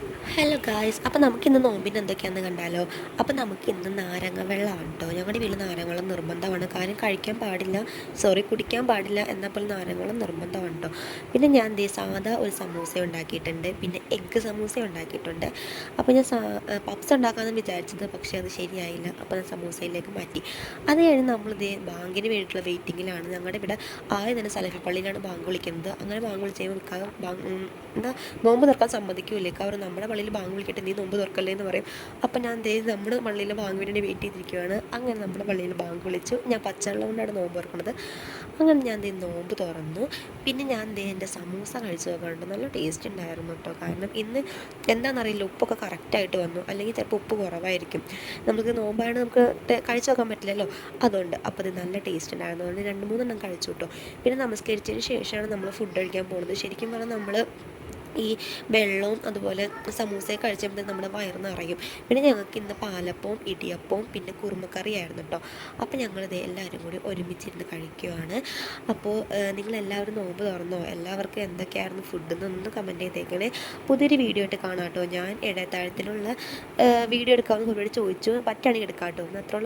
Hello guys, അപ്പോൾ നമുക്കിന്ന് നോമ്പിന് എന്തൊക്കെയാണെന്ന് കണ്ടാലോ. അപ്പോൾ നമുക്കിന്ന് നാരങ്ങ വെള്ളമാണ് കേട്ടോ. ഞങ്ങളുടെ വീട്ടിൽ നാരങ്ങ വെള്ളം നിർബന്ധമാണ്. കാര്യം കഴിക്കാൻ പാടില്ല, കുടിക്കാൻ പാടില്ല, എന്നാൽ പോലും നാരങ്ങ വെള്ളം നിർബന്ധമാണ് കേട്ടോ. പിന്നെ ഞാൻ സാധാ ഒരു സമൂസ ഉണ്ടാക്കിയിട്ടുണ്ട്, പിന്നെ എഗ്ഗ് സമൂസ ഉണ്ടാക്കിയിട്ടുണ്ട്. അപ്പോൾ ഞാൻ പപ്സ് ഉണ്ടാക്കാമെന്ന് വിചാരിച്ചത്, പക്ഷേ അത് ശരിയായില്ല. അപ്പോൾ ഞാൻ സമൂസയിലേക്ക് മാറ്റി. അത് കഴിഞ്ഞ് നമ്മൾ ബാങ്കിന് വേണ്ടിയിട്ടുള്ള വെയിറ്റിങ്ങിലാണ്. ഞങ്ങളുടെ ഇവിടെ ആദ്യം തന്നെ സലഫി പള്ളിയിലാണ് ബാങ്ക് വിളിക്കുന്നത്. അങ്ങനെ ബാങ്ക് വിളിച്ച് കഴിയുമ്പോൾ എന്താ നോമ്പ് തുറക്കാൻ സമ്മതിക്കൂലേ. അവർ നമ്മുടെ പള്ളിയിൽ ബാങ്ക് വിളിക്കട്ടെ, നീ നോമ്പ് തുറക്കല്ലേ എന്ന് പറയും. അപ്പം ഞാൻ നമ്മുടെ പള്ളിയിൽ ബാങ്ക് വേണ്ടി വെയിറ്റ് ചെയ്തിരിക്കുകയാണ്. അങ്ങനെ നമ്മുടെ പള്ളിയിൽ ബാങ്ക് വിളിച്ചു. ഞാൻ പച്ചവെള്ളം കൊണ്ടാണ് നോമ്പ് തുറക്കുന്നത്. അങ്ങനെ ഞാൻ നോമ്പ് തുറന്നു. പിന്നെ ഞാൻ എൻ്റെ സമൂസ കഴിച്ച് നോക്കാറുണ്ട്. നല്ല ടേസ്റ്റ് ഉണ്ടായിരുന്നു കേട്ടോ. കാരണം ഇന്ന് എന്താണെന്നറിയില്ല, ഉപ്പൊക്കെ കറക്റ്റായിട്ട് വന്നു. അല്ലെങ്കിൽ ചിലപ്പോൾ ഉപ്പ് കുറവായിരിക്കും. നമുക്ക് നോമ്പാണ്, നമുക്ക് കഴിച്ച് നോക്കാൻ പറ്റില്ലല്ലോ. അതുകൊണ്ട് അപ്പോൾ അത് നല്ല ടേസ്റ്റ് ഉണ്ടായിരുന്നു. അതുകൊണ്ട് 2-3 എണ്ണം കഴിച്ചു കേട്ടോ. പിന്നെ നമസ്കരിച്ചതിന് ശേഷമാണ് നമ്മൾ ഫുഡ് കഴിക്കാൻ പോകുന്നത്. ശരിക്കും പറഞ്ഞാൽ നമ്മൾ ഈ വെള്ളവും അതുപോലെ സമൂസയൊക്കെ കഴിച്ചപ്പോൾ നമ്മുടെ വയറ് നിറയും. പിന്നെ ഞങ്ങൾക്ക് ഇന്ന് പാലപ്പവും ഇടിയപ്പവും പിന്നെ കുറുമക്കറിയായിരുന്നു കേട്ടോ. അപ്പോൾ ഞങ്ങളിത് എല്ലാവരും കൂടി ഒരുമിച്ചിരുന്ന് കഴിക്കുകയാണ്. അപ്പോൾ നിങ്ങളെല്ലാവരും നോമ്പ് തുറന്നോ? എല്ലാവർക്കും എന്തൊക്കെയായിരുന്നു ഫുഡ് എന്നൊന്ന് കമൻറ്റ് ചെയ്തേക്കണേ. പുതിയൊരു വീഡിയോ ആയിട്ട് കാണാം കേട്ടോ. ഞാൻ ഇടത്താഴത്തിലുള്ള വീഡിയോ എടുക്കാമെന്ന് ഒരുപാട് ചോദിച്ചു. പറ്റുകയാണെങ്കിൽ എടുക്കാം കേട്ടോ. അത്രയുള്ള